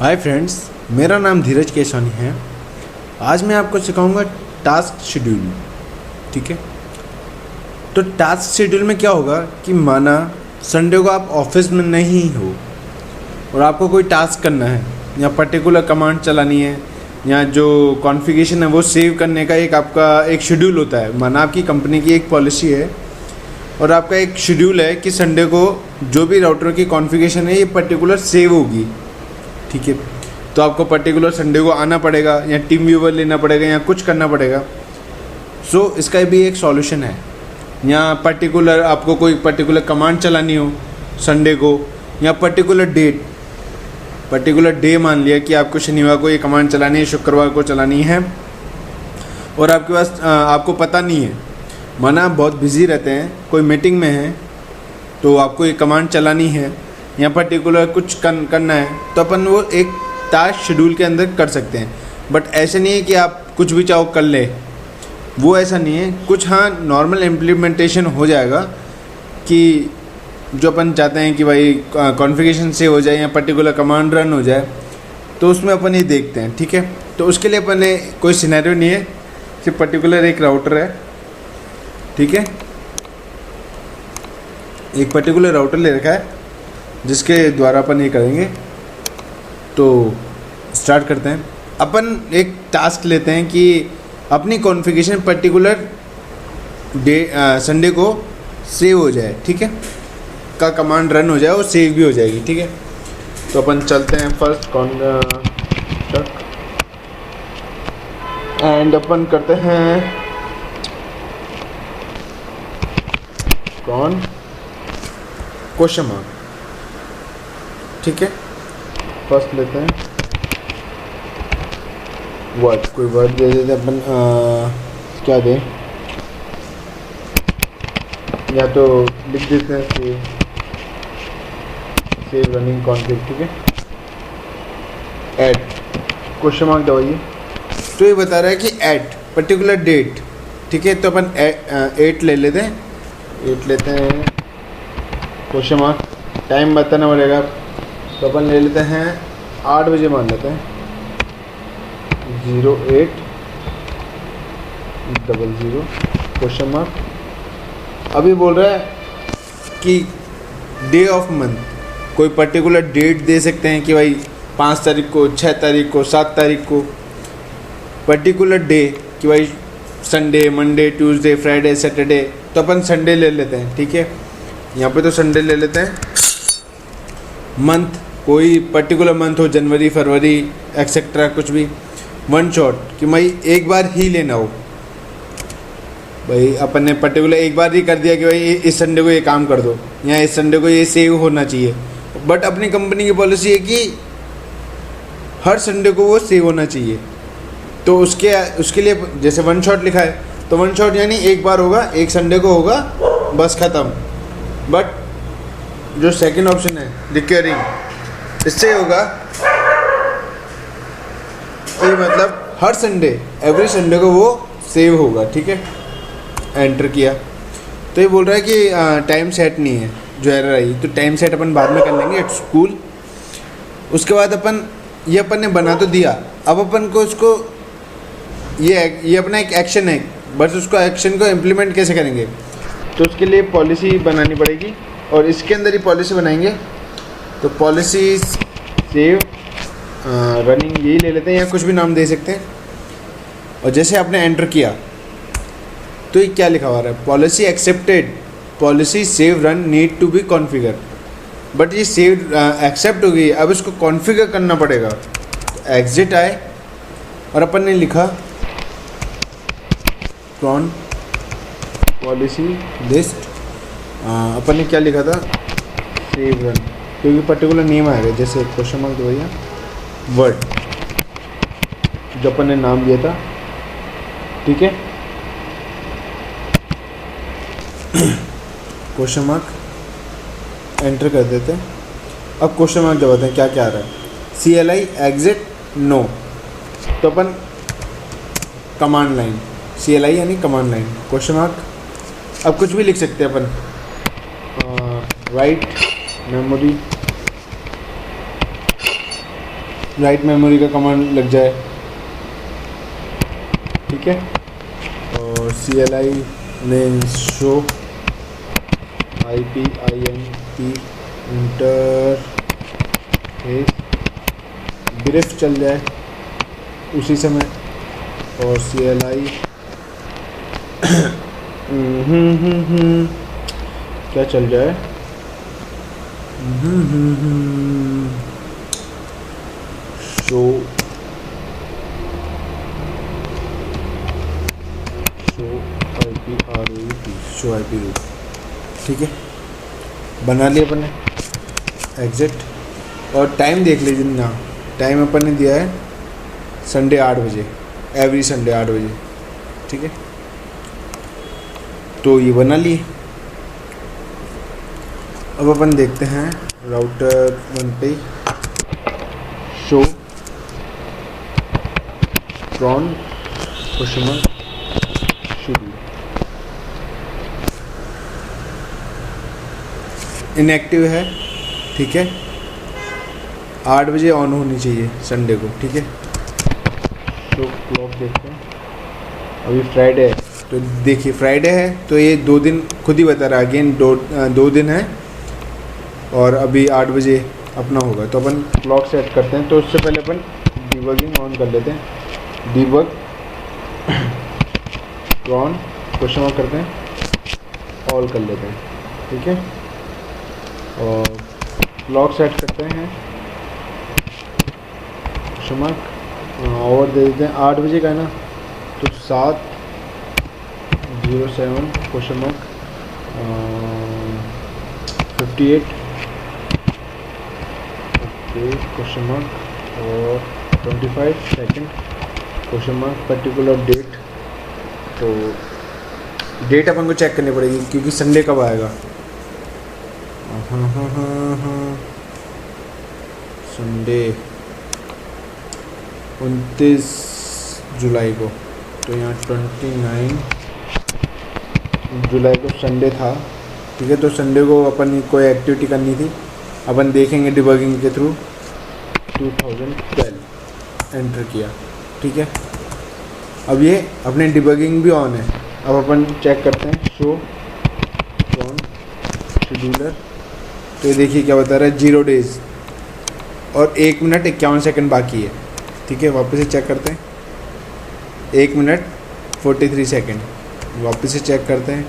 Hi friends, मेरा नाम धीरज केशवानी है। आज मैं आपको सिखाऊंगा टास्क शेड्यूल। ठीक है, तो टास्क शेड्यूल में क्या होगा कि माना संडे को आप ऑफिस में नहीं हो और आपको कोई टास्क करना है या पर्टिकुलर कमांड चलानी है या जो कॉन्फ़िगरेशन है वो सेव करने का एक आपका एक शेड्यूल होता है। माना आपकी कंपनी की एक पॉलिसी है और आपका एक शेड्यूल है कि संडे को जो भी राउटर की कॉन्फ़िगरेशन है ये पर्टिकुलर सेव होगी। ठीक है, तो आपको पर्टिकुलर संडे को आना पड़ेगा या टीम व्यूवर लेना पड़ेगा या कुछ करना पड़ेगा। सो इसका भी एक सॉल्यूशन है। या पर्टिकुलर आपको कोई पर्टिकुलर कमांड चलानी हो संडे को या पर्टिकुलर डे मान लिया कि आपको शनिवार को ये कमांड चलानी है, शुक्रवार को चलानी है और आपके पास आपको पता नहीं है, माना आप बहुत बिजी रहते हैं, कोई मीटिंग में है तो आपको ये कमांड चलानी है या पर्टिकुलर कुछ करना है, तो अपन वो एक टास्क शेड्यूल के अंदर कर सकते हैं। बट ऐसे नहीं है कि आप कुछ भी चाहो कर ले, वो ऐसा नहीं है। कुछ हाँ नॉर्मल इम्प्लीमेंटेशन हो जाएगा कि जो अपन चाहते हैं कि भाई कॉन्फ़िगरेशन से हो जाए या पर्टिकुलर कमांड रन हो जाए, तो उसमें अपन ये देखते हैं। ठीक है, तो उसके लिए अपन ने कोई सिनेरियो नहीं है, सिर्फ पर्टिकुलर एक राउटर है। ठीक है, एक पर्टिकुलर राउटर ले रखा है जिसके द्वारा अपन ये करेंगे। तो स्टार्ट करते हैं। अपन एक टास्क लेते हैं कि अपनी कॉन्फ़िगरेशन पर्टिकुलर डे संडे को सेव हो जाए। ठीक है, का कमांड रन हो जाए और सेव भी हो जाएगी। ठीक है, तो अपन चलते हैं फर्स्ट तक एंड अपन करते हैं क्वेश्चन मार्क। ठीक है, फर्स्ट लेते हैं वर्ड, कोई वर्ड दे देते अपन। क्या दें, या तो लिख देते हैं सेव रनिंग कॉन्फ़िग। ठीक है, ऐड क्वेश्चन मार्क दबाइए। तो ये बता रहा है कि ऐड पर्टिकुलर डेट। ठीक है, तो अपन 8 ले लेते हैं, 8 लेते हैं क्वेश्चन मार्क। टाइम बताना पड़ेगा, तो अपन ले लेते हैं 8 बजे मान लेते हैं, 0800 क्वेश्चन मार्क। अभी बोल रहा है कि डे ऑफ मंथ, कोई पर्टिकुलर डेट दे सकते हैं कि भाई 5 तारीख को, 6 तारीख को, 7 तारीख को। पर्टिकुलर डे कि भाई Sunday, Monday, Tuesday, Friday, Saturday, तो अपन संडे ले लेते हैं। ठीक है, यहाँ पे तो संडे ले लेते हैं। मंथ, कोई पर्टिकुलर मंथ हो, जनवरी, फरवरी एक्सेट्रा, कुछ भी। वन शॉट कि भाई एक बार ही लेना हो, भाई अपन ने पर्टिकुलर एक बार ही कर दिया कि भाई इस संडे को ये काम कर दो या इस संडे को ये सेव होना चाहिए। बट अपनी कंपनी की पॉलिसी है कि हर संडे को वो सेव होना चाहिए। तो उसके लिए जैसे वन शॉट लिखा है, तो वन शॉट यानी एक बार होगा, एक संडे को होगा, बस ख़त्म। बट जो सेकंड ऑप्शन है रिकरिंग, इससे होगा कि मतलब हर संडे, एवरी संडे को वो सेव होगा। ठीक है, एंटर किया तो ये बोल रहा है कि टाइम सेट नहीं है, जो एरर आई। तो टाइम सेट अपन बाद में कर लेंगे एट स्कूल। उसके बाद अपन ने बना तो दिया, अब अपन को उसको ये अपना एक एक्शन है, बस उसको एक्शन को इम्प्लीमेंट कैसे करेंगे, तो उसके लिए पॉलिसी बनानी पड़ेगी और इसके अंदर ही पॉलिसी बनाएंगे। तो पॉलिसी सेव रनिंग यही ले लेते हैं या कुछ भी नाम दे सकते हैं। और जैसे आपने एंटर किया तो ये क्या लिखा हुआ है, policy accepted, policy save run need to be configure. But ये सेव एक्सेप्ट हो गई, अब इसको कॉन्फ़िगर करना पड़ेगा। तो एग्जिट आए और अपन ने लिखा पॉलिसी लिस्ट। अपन ने क्या लिखा था, सेव रन, क्योंकि पर्टिकुलर नेम आएगा। जैसे क्वेश्चन मार्क दो भैया, वर्ड जो अपन ने नाम दिया था। ठीक है, क्वेश्चन मार्क एंटर कर देते हैं। अब क्वेश्चन मार्क दबाते हैं, क्या क्या आ रहा है, CLI एग्जिट नो। तो अपन कमांड लाइन, CLI यानी कमांड लाइन, क्वेश्चन मार्क। अब कुछ भी लिख सकते हैं अपन, राइट मेमोरी राइट मेमोरी का कमांड लग जाए, ठीक है। और CLI में शो IPINT इंटरफेस ब्रीफ चल जाए उसी समय। और CLI क्या चल जाए, शो शो IP रूट, ठीक है। बना लिया अपन ने एग्जिट। और टाइम देख लीजिए ना, टाइम अपन ने दिया है संडे 8 बजे, एवरी संडे 8 बजे, ठीक है। तो ये बना लिए। अब अपन देखते हैं राउटर 1 पे शो क्रॉन कुशमन शुरू इनएक्टिव है, ठीक है। 8 बजे ऑन होनी चाहिए संडे को, ठीक है। तो क्लॉक देखते हैं, अभी फ्राइडे है तो देखिए फ्राइडे है तो ये 2 दिन खुद ही बता रहा है, अगेन 2 दिन है और अभी 8 बजे अपना होगा। तो अपन क्लॉक सेट करते हैं। तो उससे पहले अपन डिबगिंग ऑन कर लेते हैं, डिबग क्रॉन क्वेश्चन मार्क करते हैं, ऑल कर लेते हैं, ठीक है। और क्लॉक सेट करते हैं क्वेश्चन मार्क और दे देते हैं 8 बजे का है ना, तो 7:07 question mark 58 okay question mark और 25 second question mark particular date. तो डेट अपन को चेक करनी पड़ेगी क्योंकि संडे कब आएगा। संडे 29 जुलाई को, तो यहाँ 29 जुलाई को संडे था, ठीक है। तो संडे को अपन कोई एक्टिविटी करनी थी, अपन देखेंगे डिबगिंग के थ्रू 2012 एंटर किया, ठीक है। अब ये अपने डिबगिंग भी ऑन है। अब अपन चेक करते हैं शो क्रॉन शेड्यूलर। तो ये देखिए क्या बता रहा है, 0 डेज और 1 मिनट 51 सेकंड बाकी है, ठीक है। वापस से चेक करते हैं, 1 मिनट 43 सेकंड, वापस से चेक करते हैं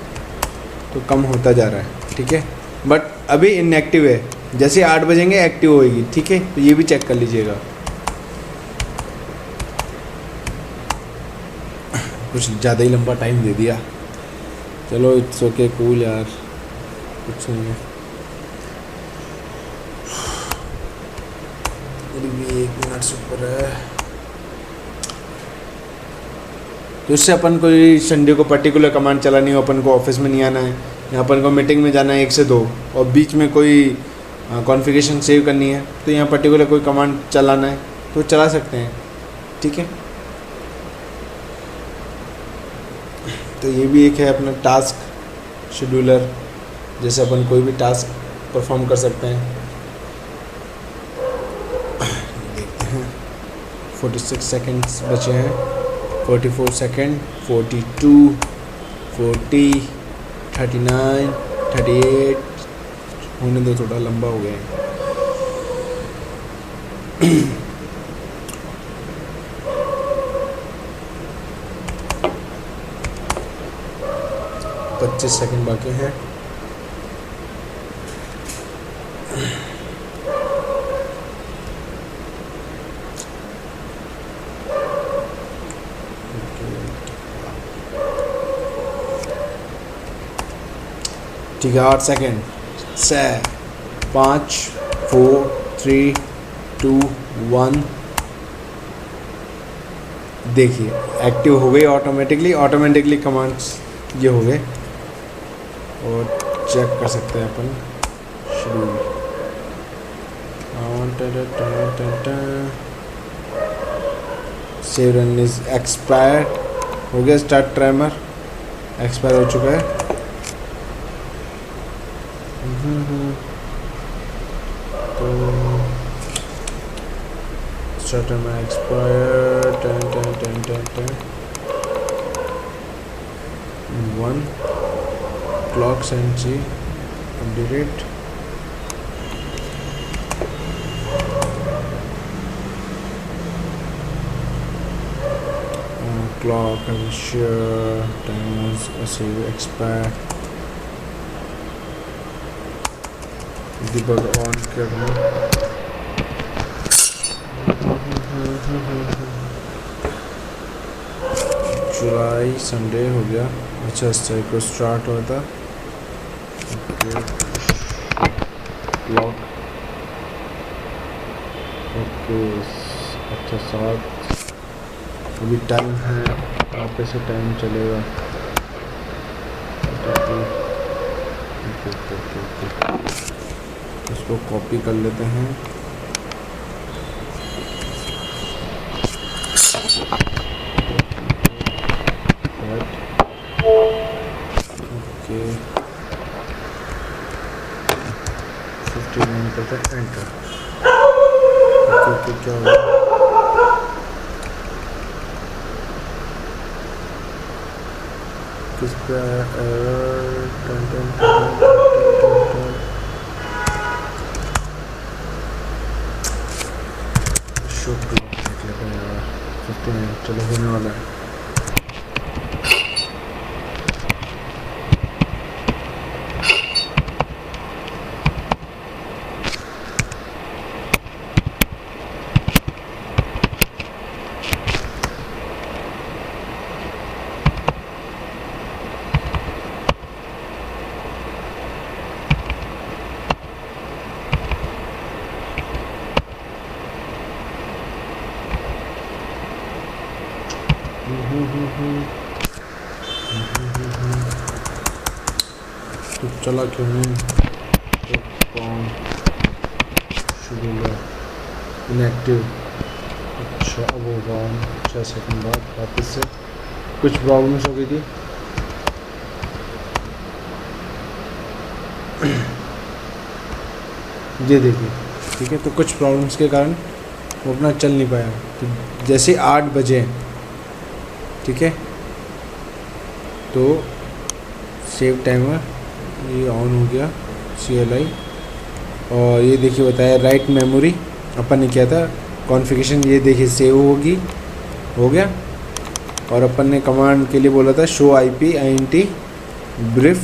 तो कम होता जा रहा है, ठीक है। बट अभी इनएक्टिव है, जैसे 8 बजेंगे एक्टिव होएगी, ठीक है। तो ये भी चेक कर लीजिएगा। कुछ ज़्यादा ही लंबा टाइम दे दिया, चलो इट्स ओके कूल यार, कुछ नहीं है। मेरी भी 1 मिनट से ऊपर है। तो इससे अपन कोई संडे को पर्टिकुलर कमांड चलानी हो, अपन को ऑफिस में नहीं आना है, यहाँ अपन को मीटिंग में जाना है 1 से 2 और बीच में कोई कॉन्फ़िगरेशन सेव करनी है तो यहाँ पर्टिकुलर कोई कमांड चलाना है तो चला सकते हैं, ठीक है। तो ये भी एक है अपना टास्क शेड्यूलर, जैसे अपन कोई भी टास्क परफॉर्म कर सकते हैं। देखते हैं 46 सेकंड्स बचे हैं, 44 सेकंड, 42, 40, 39, 38 होने दो, थोड़ा लंबा हो गया है। 25 सेकंड बाकी हैं। ठीक है 8 सेकेंड, 5 4 3 2 1। देखिए एक्टिव हो गई ऑटोमेटिकली कमांड्स ये हो गए। और चेक कर सकते हैं अपन schedule. Save run is expired हो गया, स्टार्ट टाइमर एक्सपायर हो चुका है। तो starter my expire 10 1 clock senchi update it clock and share time was expire debug on करना जुलाई संडे हो गया। अच्छा इससे को स्टार्ट हुआ था क्लॉक ओके। अच्छा 7 अभी टाइम है आप ऐसे टाइम चलेगा। इसको कॉपी कर लेते हैं। Okay 59% enter. ओके क्या होगा किस पे शूट देख लेते हैं यार। 59 चलो होने वाला है। तो चला क्यों नहीं तो कौन शेड्यूलर इनएक्टिव। अच्छा अब होगा 6 सेकंड बाद वापस से कुछ प्रॉब्लम्स हो गई थी। ये देखिए ठीक है तो कुछ प्रॉब्लम्स के कारण वो अपना चल नहीं पाया। तो जैसे 8 बजे ठीक है तो सेव टाइमर ये ऑन हो गया CLI। और ये देखिए बताया राइट मेमोरी अपन ने किया था कॉन्फ़िगरेशन। ये देखिए सेव होगी हो गया। और अपन ने कमांड के लिए बोला था शो IP INT ब्रीफ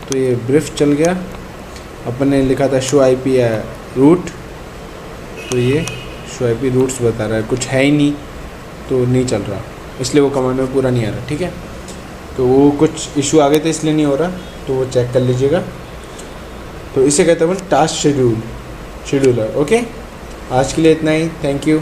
तो ये ब्रीफ चल गया। अपन ने लिखा था शो IP रूट तो ये शो IP रूट्स बता रहा है। कुछ है ही नहीं तो नहीं चल रहा इसलिए वो कमांड में पूरा नहीं आ रहा। ठीक है तो वो कुछ इशू आ गए थे इसलिए नहीं हो रहा तो वो चेक कर लीजिएगा। तो इसे कहते हैं टास्क शेड्यूलर। ओके आज के लिए इतना ही। Thank you.